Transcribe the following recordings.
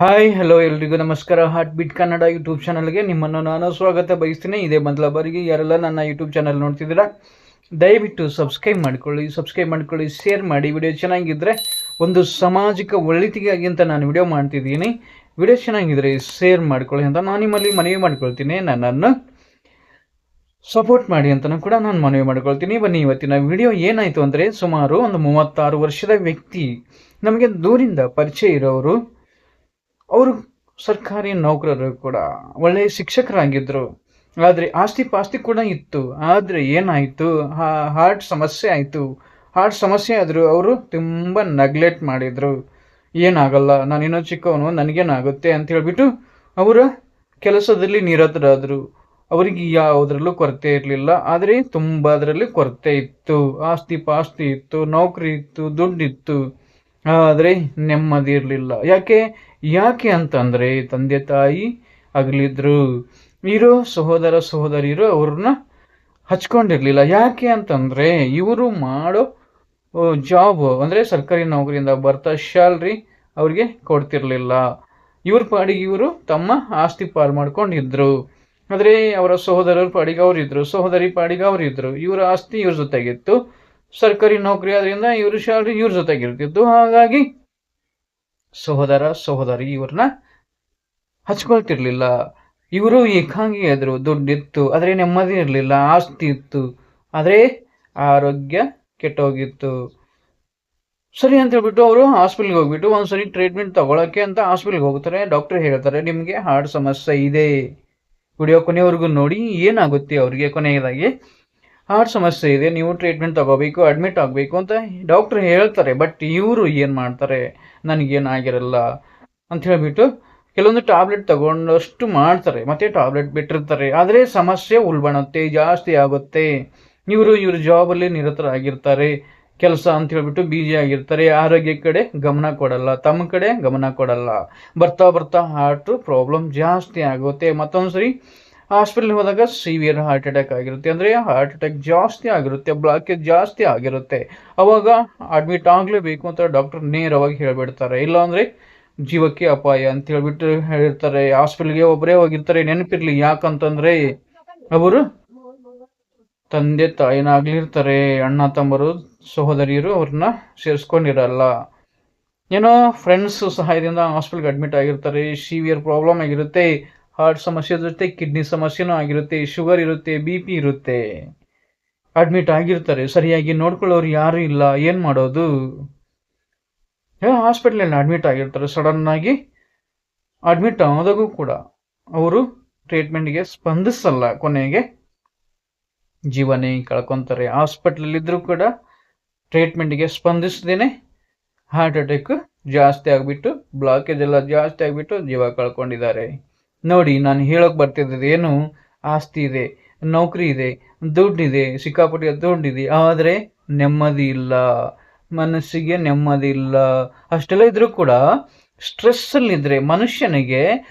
Hi hello ಎಲ್ರಿಗೂ ನಮಸ್ಕಾರ. Heart beat Kannada YouTube ಚಾನಲ್ಗೆ ನಿಮ್ಮನ್ನು ನಾನು ಸ್ವಾಗತ ಬಯಸ್ತೀನಿ. ಇದೇ ಮೊದಲ ಬಾರಿಗೆ ಯಾರೆಲ್ಲ ನನ್ನ ಯೂಟ್ಯೂಬ್ ಚಾನಲ್ ನೋಡ್ತಿದ್ದೀರಾ ದಯವಿಟ್ಟು ಸಬ್ಸ್ಕ್ರೈಬ್ ಮಾಡ್ಕೊಳ್ಳಿ, ಶೇರ್ ಮಾಡಿ. ವಿಡಿಯೋ ಚೆನ್ನಾಗಿದ್ದರೆ ಒಂದು ಸಾಮಾಜಿಕ ಒಳಿತಿಗಾಗಿ ಅಂತ ನಾನು ವಿಡಿಯೋ ಮಾಡ್ತಿದ್ದೀನಿ. ವಿಡಿಯೋ ಚೆನ್ನಾಗಿದ್ರೆ ಶೇರ್ ಮಾಡ್ಕೊಳ್ಳಿ ಅಂತ ನಾನು ನಿಮ್ಮಲ್ಲಿ ಮನವಿ ಮಾಡ್ಕೊಳ್ತೀನಿ. ನನ್ನನ್ನು ಸಪೋರ್ಟ್ ಮಾಡಿ ಅಂತ ಕೂಡ ನಾನು ಮನವಿ ಮಾಡ್ಕೊಳ್ತೀನಿ. ಬನ್ನಿ, ಇವತ್ತಿನ ವಿಡಿಯೋ ಏನಾಯಿತು ಅಂದರೆ, ಸುಮಾರು ಒಂದು 36 ವರ್ಷದ ವ್ಯಕ್ತಿ, ನಮಗೆ ದೂರಿಂದ ಪರಿಚಯ ಇರೋರು, ಅವರು ಸರ್ಕಾರಿ ನೌಕರರು ಕೂಡ, ಒಳ್ಳೆಯ ಶಿಕ್ಷಕರಾಗಿದ್ದರು. ಆದರೆ ಆಸ್ತಿ ಪಾಸ್ತಿ ಕೂಡ ಇತ್ತು. ಆದರೆ ಏನಾಯಿತು, ಹಾರ್ಟ್ ಸಮಸ್ಯೆ ಆಯಿತು. ಹಾರ್ಟ್ ಸಮಸ್ಯೆ ಆದರೂ ಅವರು ತುಂಬ ನೆಗ್ಲೆಕ್ಟ್ ಮಾಡಿದರು. ಏನಾಗಲ್ಲ, ನಾನಿನ್ನೂ ಚಿಕ್ಕವನು, ನನಗೇನಾಗುತ್ತೆ ಅಂತ ಹೇಳ್ಬಿಟ್ಟು ಅವರ ಕೆಲಸದಲ್ಲಿ ನಿರತರಾದರು. ಅವರಿಗೆ ಯಾವುದರಲ್ಲೂ ಕೊರತೆ ಇರಲಿಲ್ಲ, ಆದರೆ ತುಂಬ ಅದರಲ್ಲಿ ಕೊರತೆ ಇತ್ತು. ಆಸ್ತಿ ಪಾಸ್ತಿ ಇತ್ತು, ನೌಕರಿ ಇತ್ತು, ದುಡ್ಡಿತ್ತು, ಆದರೆ ನೆಮ್ಮದಿ ಇರಲಿಲ್ಲ. ಯಾಕೆ ಅಂತಂದರೆ, ತಂದೆ ತಾಯಿ ಅಗಲಿದ್ರು, ಇರೋ ಸಹೋದರ ಸಹೋದರಿಯರು ಅವ್ರನ್ನ ಹಚ್ಕೊಂಡಿರಲಿಲ್ಲ. ಯಾಕೆ ಅಂತಂದರೆ, ಇವರು ಮಾಡೋ ಜಾಬ್ ಅಂದರೆ ಸರ್ಕಾರಿ ನೌಕರಿಯಿಂದ ಬರ್ತಾ ಸ್ಯಾಲ್ರಿ ಅವ್ರಿಗೆ ಕೊಡ್ತಿರ್ಲಿಲ್ಲ. ಇವ್ರ ಪಾಡಿಗೆ ಇವರು ತಮ್ಮ ಆಸ್ತಿ ಪಾರು ಮಾಡ್ಕೊಂಡಿದ್ರು. ಆದರೆ ಅವರ ಸಹೋದರರ ಪಾಡಿಗೆ ಅವರಿದ್ದರು, ಸಹೋದರಿ ಪಾಡಿಗೆ ಅವರಿದ್ದರು. ಇವರ ಆಸ್ತಿ ಇವ್ರ ಜೊತೆಗಿತ್ತು, ಸರ್ಕಾರಿ ನೌಕರಿ ಆದ್ರಿಂದ ಇವ್ರ ಸ್ಯಾಲ್ರಿ ಇವ್ರ ಜೊತೆಗಿರ್ತಿತ್ತು. ಹಾಗಾಗಿ ಸಹೋದರ ಸಹೋದರಿ ಇವ್ರನ್ನ ಹಚ್ಕೊಳ್ತಿರ್ಲಿಲ್ಲ. ಇವರು ಏಕಾಂಗಿ ಆದರು. ದುಡ್ಡಿತ್ತು ಆದರೆ ನೆಮ್ಮದಿ ಇರಲಿಲ್ಲ, ಆಸ್ತಿ ಇತ್ತು ಆದರೆ ಆರೋಗ್ಯ ಕೆಟ್ಟೋಗಿತ್ತು. ಸರಿ ಅಂತ ಹೇಳ್ಬಿಟ್ಟು ಅವರು ಹಾಸ್ಪಿಟ್ಲ್ಗೆ ಹೋಗ್ಬಿಟ್ಟು ಒಂದ್ಸರಿ ಟ್ರೀಟ್ಮೆಂಟ್ ತಗೊಳಕ್ಕೆ ಅಂತ ಹಾಸ್ಪಿಟ್ಲ್ಗೆ ಹೋಗ್ತಾರೆ. ಡಾಕ್ಟರ್ ಹೇಳ್ತಾರೆ, ನಿಮಗೆ ಹಾರ್ಟ್ ಸಮಸ್ಯೆ ಇದೆ. ವಿಡಿಯೋ ಕೊನೆವರೆಗೂ ನೋಡಿ, ಏನಾಗುತ್ತೆ ಅವರಿಗೆ ಕೊನೆಯದಾಗಿ. ಹಾರ್ಟ್ ಸಮಸ್ಯೆ ಇದೆ, ನೀವು ಟ್ರೀಟ್ಮೆಂಟ್ ತಗೋಬೇಕು, ಅಡ್ಮಿಟ್ ಆಗಬೇಕು ಅಂತ ಡಾಕ್ಟ್ರ್ ಹೇಳ್ತಾರೆ. ಬಟ್ ಇವರು ಏನು ಮಾಡ್ತಾರೆ, ನನಗೇನಾಗಿರಲ್ಲ ಅಂತ ಹೇಳಿಬಿಟ್ಟು ಕೆಲವೊಂದು ಟ್ಯಾಬ್ಲೆಟ್ ತಗೊಂಡಷ್ಟು ಮಾಡ್ತಾರೆ, ಮತ್ತೆ ಟ್ಯಾಬ್ಲೆಟ್ ಬಿಟ್ಟಿರ್ತಾರೆ. ಆದರೆ ಸಮಸ್ಯೆ ಉಲ್ಬಣುತ್ತೆ, ಜಾಸ್ತಿ ಆಗುತ್ತೆ. ಇವ್ರ ಜಾಬಲ್ಲಿ ನಿರತರಾಗಿರ್ತಾರೆ, ಕೆಲಸ ಅಂತ ಹೇಳ್ಬಿಟ್ಟು ಬಿಜಿ ಆಗಿರ್ತಾರೆ, ಆರೋಗ್ಯ ಕಡೆ ಗಮನ ಕೊಡಲ್ಲ, ತಮ್ಮ ಕಡೆ ಗಮನ ಕೊಡಲ್ಲ. ಬರ್ತಾ ಬರ್ತಾ ಹಾರ್ಟ್ ಪ್ರಾಬ್ಲಮ್ ಜಾಸ್ತಿ ಆಗುತ್ತೆ. ಮತ್ತೊಂದು ಸರಿ ಹಾಸ್ಪಿಟಲ್ಗೆ ಹೋದಾಗ ಸಿವಿಯರ್ ಹಾರ್ಟ್ ಅಟ್ಯಾಕ್ ಆಗಿರುತ್ತೆ, ಅಂದರೆ ಹಾರ್ಟ್ ಅಟ್ಯಾಕ್ ಜಾಸ್ತಿ ಆಗಿರುತ್ತೆ, ಬ್ಲಾಕೇಜ್ ಜಾಸ್ತಿ ಆಗಿರುತ್ತೆ. ಅವಾಗ ಅಡ್ಮಿಟ್ ಆಗಲೇಬೇಕು ಅಂತ ಡಾಕ್ಟರ್ ನೇರವಾಗಿ ಹೇಳಿಬಿಡ್ತಾರೆ. ಇಲ್ಲಾಂದರೆ ಜೀವಕ್ಕೆ ಅಪಾಯ ಅಂತ ಹೇಳ್ಬಿಟ್ಟು ಹೇಳಿರ್ತಾರೆ. ಹಾಸ್ಪಿಟಲ್ಗೆ ಒಬ್ಬರೇ ಹೋಗಿರ್ತಾರೆ. ನೆನಪಿರಲಿ, ಯಾಕಂತಂದರೆ ಅವರು ತಂದೆ ತಾಯಿನಾಗ್ಲಿರ್ತಾರೆ, ಅಣ್ಣ ತಮ್ಮರು ಸಹೋದರಿಯರು ಅವ್ರನ್ನ ಸೇರಿಸ್ಕೊಂಡಿರಲ್ಲ. ಏನೋ ಫ್ರೆಂಡ್ಸ್ ಸಹಾಯದಿಂದ ಹಾಸ್ಪಿಟಲ್ಗೆ ಅಡ್ಮಿಟ್ ಆಗಿರ್ತಾರೆ. ಸಿವಿಯರ್ ಪ್ರಾಬ್ಲಮ್ ಆಗಿರುತ್ತೆ, ಹಾರ್ಟ್ ಸಮಸ್ಯೆ ಜೊತೆ ಕಿಡ್ನಿ ಸಮಸ್ಯೆನೂ ಆಗಿರುತ್ತೆ, ಶುಗರ್ ಇರುತ್ತೆ, BP ಇರುತ್ತೆ. ಅಡ್ಮಿಟ್ ಆಗಿರ್ತಾರೆ, ಸರಿಯಾಗಿ ನೋಡ್ಕೊಳ್ಳೋರು ಯಾರೂ ಇಲ್ಲ. ಏನು ಮಾಡೋದು? ಹಾಸ್ಪಿಟ್ಲಲ್ಲಿ ಅಡ್ಮಿಟ್ ಆಗಿರ್ತಾರೆ. ಸಡನ್ನಾಗಿ ಅಡ್ಮಿಟ್ ಆದಾಗೂ ಕೂಡ ಅವರು ಟ್ರೀಟ್ಮೆಂಟ್ಗೆ ಸ್ಪಂದಿಸಲ್ಲ, ಕೊನೆಗೆ ಜೀವನೇ ಕಳ್ಕೊತಾರೆ. ಹಾಸ್ಪಿಟ್ಲಲ್ಲಿದ್ದರೂ ಕೂಡ ಟ್ರೀಟ್ಮೆಂಟ್ಗೆ ಸ್ಪಂದಿಸದೇನೆ ಹಾರ್ಟ್ ಅಟ್ಯಾಕ್ ಜಾಸ್ತಿ ಆಗಿಬಿಟ್ಟು, ಬ್ಲಾಕೇಜ್ ಎಲ್ಲ ಜಾಸ್ತಿ ಆಗಿಬಿಟ್ಟು ಜೀವ ಕಳ್ಕೊಂಡಿದ್ದಾರೆ. ನೋಡಿ, ನಾನು ಹೇಳೋಕೆ ಬರ್ತಿದ್ದು ಏನು, ಆಸ್ತಿ ಇದೆ, ನೌಕರಿ ಇದೆ, ದುಡ್ಡಿದೆ, ಸಿಕ್ಕಾಪಟ್ಟೆ ದುಡ್ಡಿದೆ, ಆದರೆ ನೆಮ್ಮದಿ ಇಲ್ಲ, ಮನಸ್ಸಿಗೆ ನೆಮ್ಮದಿ ಇಲ್ಲ. ಅಷ್ಟೆಲ್ಲ ಇದ್ರೂ ಕೂಡ ಸ್ಟ್ರೆಸ್ಸಲ್ಲಿದ್ದರೆ ಮನುಷ್ಯನಿಗೆ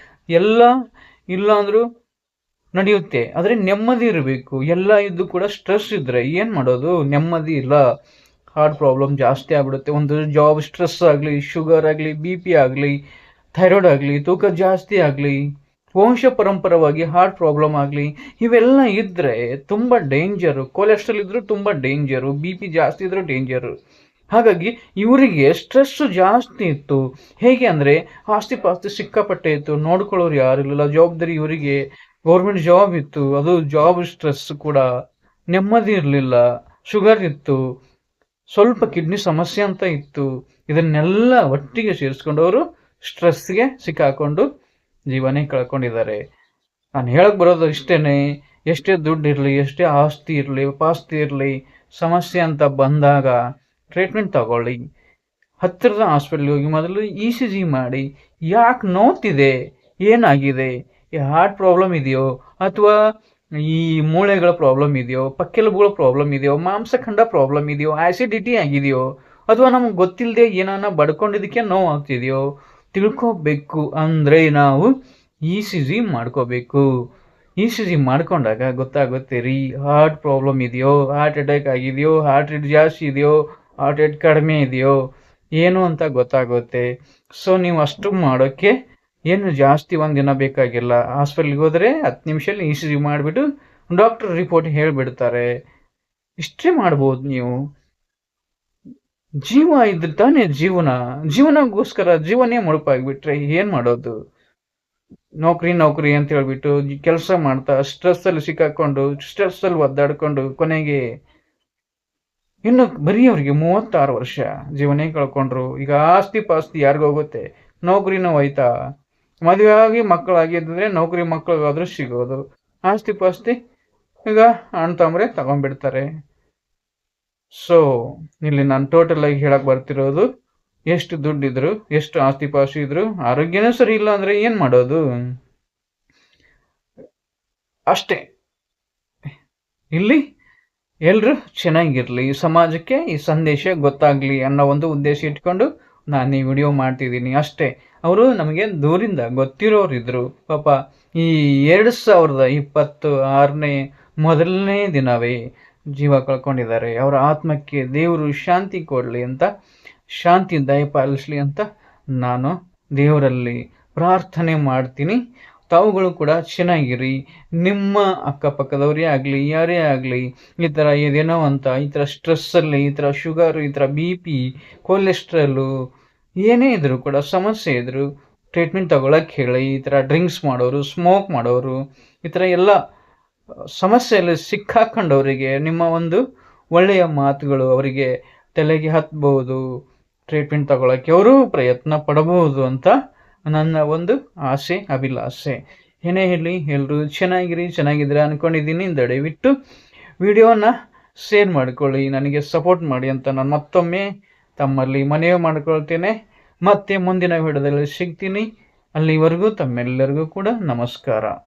ಎಲ್ಲ ಇಲ್ಲ ಅಂದರೂ ನಡೆಯುತ್ತೆ, ಆದರೆ ನೆಮ್ಮದಿ ಇರಬೇಕು. ಎಲ್ಲ ಇದ್ದು ಕೂಡ ಸ್ಟ್ರೆಸ್ ಇದ್ದರೆ ಏನು ಮಾಡೋದು? ನೆಮ್ಮದಿ ಇಲ್ಲ, ಹಾರ್ಟ್ ಪ್ರಾಬ್ಲಮ್ ಜಾಸ್ತಿ ಆಗ್ಬಿಡುತ್ತೆ. ಒಂದು ಜಾಬ್ ಸ್ಟ್ರೆಸ್ ಆಗಲಿ, ಶುಗರ್ ಆಗಲಿ, BP ಆಗಲಿ, ಥೈರಾಯ್ಡ್ ಆಗಲಿ, ತೂಕ ಜಾಸ್ತಿ ಆಗಲಿ, ವಂಶ ಪರಂಪರವಾಗಿ ಹಾರ್ಟ್ ಪ್ರಾಬ್ಲಮ್ ಆಗಲಿ, ಇವೆಲ್ಲ ಇದ್ದರೆ ತುಂಬ ಡೇಂಜರು. ಕೊಲೆಸ್ಟ್ರಾಲ್ ಇದ್ದರೂ ತುಂಬ ಡೇಂಜರು, BP ಜಾಸ್ತಿ ಇದ್ದರೂ ಡೇಂಜರು. ಹಾಗಾಗಿ ಇವರಿಗೆ ಸ್ಟ್ರೆಸ್ಸು ಜಾಸ್ತಿ ಇತ್ತು. ಹೇಗೆ ಅಂದರೆ, ಆಸ್ತಿ ಪಾಸ್ತಿ ಸಿಕ್ಕಾಪಟ್ಟೆ ಇತ್ತು, ನೋಡ್ಕೊಳ್ಳೋರು ಯಾರಿರಲಿಲ್ಲ, ಜವಾಬ್ದಾರಿ ಇವರಿಗೆ. ಗೌರ್ಮೆಂಟ್ ಜಾಬ್ ಇತ್ತು, ಅದು ಜಾಬ್ ಸ್ಟ್ರೆಸ್ ಕೂಡ, ನೆಮ್ಮದಿ ಇರಲಿಲ್ಲ, ಶುಗರ್ ಇತ್ತು, ಸ್ವಲ್ಪ ಕಿಡ್ನಿ ಸಮಸ್ಯೆ ಅಂತ ಇತ್ತು. ಇದನ್ನೆಲ್ಲ ಒಟ್ಟಿಗೆ ಸೇರಿಸ್ಕೊಂಡವರು ಸ್ಟ್ರೆಸ್ಗೆ ಸಿಕ್ಕಾಕೊಂಡು ಜೀವನೇ ಕಳ್ಕೊಂಡಿದ್ದಾರೆ. ನಾನು ಹೇಳಕ್ಕೆ ಬರೋದು ಇಷ್ಟೇ, ಎಷ್ಟೇ ದುಡ್ಡು ಇರಲಿ, ಎಷ್ಟೇ ಆಸ್ತಿ ಇರಲಿ, ಪಾಸ್ತಿ ಇರಲಿ, ಸಮಸ್ಯೆ ಅಂತ ಬಂದಾಗ ಟ್ರೀಟ್ಮೆಂಟ್ ತಗೊಳ್ಳಿ. ಹತ್ತಿರದ ಹಾಸ್ಪಿಟ್ಲಿಗೆ ಹೋಗಿ ಮೊದಲು ECG ಮಾಡಿ, ಯಾಕೆ ನೋವ್ತಿದೆ, ಏನಾಗಿದೆ, ಈ ಹಾರ್ಟ್ ಪ್ರಾಬ್ಲಮ್ ಇದೆಯೋ, ಅಥವಾ ಈ ಮೂಳೆಗಳ ಪ್ರಾಬ್ಲಮ್ ಇದೆಯೋ, ಪಕ್ಕೆಲುಬುಗಳ ಪ್ರಾಬ್ಲಮ್ ಇದೆಯೋ, ಮಾಂಸಖಂಡ ಪ್ರಾಬ್ಲಮ್ ಇದೆಯೋ, ಆ್ಯಸಿಡಿಟಿ ಆಗಿದೆಯೋ, ಅಥವಾ ನಮಗೆ ಗೊತ್ತಿಲ್ಲದೆ ಏನಾನ ಬಡ್ಕೊಂಡಿದ್ದಕ್ಕೆ ನೋವು ಆಗ್ತಿದೆಯೋ ತಿಳ್ಕೊಬೇಕು. ಅಂದರೆ ನಾವು ECG ಮಾಡ್ಕೋಬೇಕು. ECG ಮಾಡ್ಕೊಂಡಾಗ ಗೊತ್ತಾಗುತ್ತೆ ರೀ, ಹಾರ್ಟ್ ಪ್ರಾಬ್ಲಮ್ ಇದೆಯೋ, ಹಾರ್ಟ್ ಅಟ್ಯಾಕ್ ಆಗಿದೆಯೋ, ಹಾರ್ಟ್ ರೇಟ್ ಜಾಸ್ತಿ ಇದೆಯೋ, ಹಾರ್ಟ್ ರೇಟ್ ಕಡಿಮೆ ಇದೆಯೋ ಏನು ಅಂತ ಗೊತ್ತಾಗುತ್ತೆ. ಸೊ ನೀವು ಅಷ್ಟು ಮಾಡೋಕ್ಕೆ ಏನು ಜಾಸ್ತಿ ಒಂದಿನ ಬೇಕಾಗಿಲ್ಲ. ಹಾಸ್ಪಿಟ್ಲಿಗೆ ಹೋದರೆ 10 ನಿಮಿಷದಲ್ಲಿ ECG ಮಾಡಿಬಿಟ್ಟು ಡಾಕ್ಟರ್ ರಿಪೋರ್ಟ್ ಹೇಳಿಬಿಡ್ತಾರೆ. ಇಷ್ಟೇ ಮಾಡ್ಬೋದು ನೀವು. ಜೀವ ಇದ್ರೆ ತಾನೇ ಜೀವನ. ಜೀವನಕ್ಕೋಸ್ಕರ ಜೀವನೇ ಮುಡುಪಾಗ್ಬಿಟ್ರೆ ಏನು ಮಾಡೋದು? ನೌಕರಿ ಅಂತ ಹೇಳ್ಬಿಟ್ಟು ಕೆಲಸ ಮಾಡ್ತಾ ಸ್ಟ್ರೆಸ್ಸಲ್ಲಿ ಸಿಕ್ಕಾಕೊಂಡು, ಸ್ಟ್ರೆಸ್ಸಲ್ಲಿ ಒದ್ದಾಡ್ಕೊಂಡು ಕೊನೆಗೆ ಇನ್ನು ಬರೀ ಅವ್ರಿಗೆ 36 ವರ್ಷ ಜೀವನೇ ಕಳ್ಕೊಂಡ್ರು. ಈಗ ಆಸ್ತಿ ಪಾಸ್ತಿ ಯಾರಿಗೋಗುತ್ತೆ? ನೌಕರಿನೂ ಹೋಯ್ತಾ? ಮದುವೆ ಆಗಿ ಮಕ್ಕಳಾಗಿದ್ದರೆ ನೌಕರಿ ಮಕ್ಕಳಿಗಾದ್ರೂ ಸಿಗೋದು. ಆಸ್ತಿ ಪಾಸ್ತಿ ಈಗ ಅಣ್ಣ ತಮ್ಮರೇ ತಗೊಂಡ್ಬಿಡ್ತಾರೆ. ಸೊ ಇಲ್ಲಿ ನಾನು ಟೋಟಲ್ ಆಗಿ ಹೇಳಕ್ ಬರ್ತಿರೋದು, ಎಷ್ಟು ದುಡ್ಡಿದ್ರು, ಎಷ್ಟು ಆಸ್ತಿ ಪಾಸ್ತಿ ಇದ್ರು, ಆರೋಗ್ಯನೇ ಸರಿ ಇಲ್ಲ ಅಂದ್ರೆ ಏನ್ ಮಾಡೋದು? ಅಷ್ಟೇ. ಇಲ್ಲಿ ಎಲ್ರು ಚೆನ್ನಾಗಿರ್ಲಿ, ಸಮಾಜಕ್ಕೆ ಈ ಸಂದೇಶ ಗೊತ್ತಾಗ್ಲಿ ಅನ್ನೋ ಒಂದು ಉದ್ದೇಶ ಇಟ್ಕೊಂಡು ನಾನು ಈ ವಿಡಿಯೋ ಮಾಡ್ತಿದ್ದೀನಿ ಅಷ್ಟೇ. ಅವರು ನಮಗೆ ದೂರಿಂದ ಗೊತ್ತಿರೋರಿದ್ರು. ಪಾಪ ಈ 2026ನೇ ಮೊದಲನೇ ದಿನವೇ ಜೀವ ಕಳ್ಕೊಂಡಿದ್ದಾರೆ. ಅವರ ಆತ್ಮಕ್ಕೆ ದೇವರು ಶಾಂತಿ ಕೊಡಲಿ ಅಂತ, ಶಾಂತಿ ದಯಪಾಲಿಸಲಿ ಅಂತ ನಾನು ದೇವರಲ್ಲಿ ಪ್ರಾರ್ಥನೆ ಮಾಡ್ತೀನಿ. ತಾವುಗಳು ಕೂಡ ಚೆನ್ನಾಗಿರಿ. ನಿಮ್ಮ ಅಕ್ಕಪಕ್ಕದವರೇ ಆಗಲಿ, ಯಾರೇ ಆಗಲಿ, ಈ ಥರ ಏನೇನೋ ಅಂತ ಈ ಥರ ಸ್ಟ್ರೆಸ್ಸಲ್ಲಿ, ಈ ಥರ ಶುಗರು, ಈ ಥರ BP, ಕೊಲೆಸ್ಟ್ರಾಲು ಏನೇ ಇದ್ದರೂ ಕೂಡ ಸಮಸ್ಯೆ ಇದ್ದರೂ ಟ್ರೀಟ್ಮೆಂಟ್ ತಗೊಳಕ್ಕೆ ಹೇಳಿ. ಈ ಥರ ಡ್ರಿಂಕ್ಸ್ ಮಾಡೋರು, ಸ್ಮೋಕ್ ಮಾಡೋರು, ಈ ಥರ ಎಲ್ಲ ಸಮಸ್ಯೆಯಲ್ಲಿ ಸಿಕ್ಕಾಕೊಂಡವರಿಗೆ ನಿಮ್ಮ ಒಂದು ಒಳ್ಳೆಯ ಮಾತುಗಳು ಅವರಿಗೆ ತಲೆಗೆ ಹತ್ಬೋದು. ಟ್ರೀಟ್ಮೆಂಟ್ ತಗೊಳಕ್ಕೆ ಅವರು ಪ್ರಯತ್ನ ಪಡಬಹುದು ಅಂತ ನನ್ನ ಒಂದು ಆಸೆ, ಅಭಿಲಾಷೆ. ಏನೇ ಹೇಳಿ ಎಲ್ಲರೂ ಚೆನ್ನಾಗಿದ್ರೆ ಅಂದ್ಕೊಂಡಿದ್ದೀನಿ. ದಯವಿಟ್ಟು ವಿಡಿಯೋನ ಶೇರ್ ಮಾಡಿಕೊಳ್ಳಿ, ನನಗೆ ಸಪೋರ್ಟ್ ಮಾಡಿ ಅಂತ ನಾನು ಮತ್ತೊಮ್ಮೆ ತಮ್ಮಲ್ಲಿ ಮನವಿ ಮಾಡಿಕೊಳ್ತೇನೆ. ಮತ್ತೆ ಮುಂದಿನ ವಿಡಿಯೋದಲ್ಲಿ ಸಿಗ್ತೀನಿ. ಅಲ್ಲಿವರೆಗೂ ತಮ್ಮೆಲ್ಲರಿಗೂ ಕೂಡ ನಮಸ್ಕಾರ.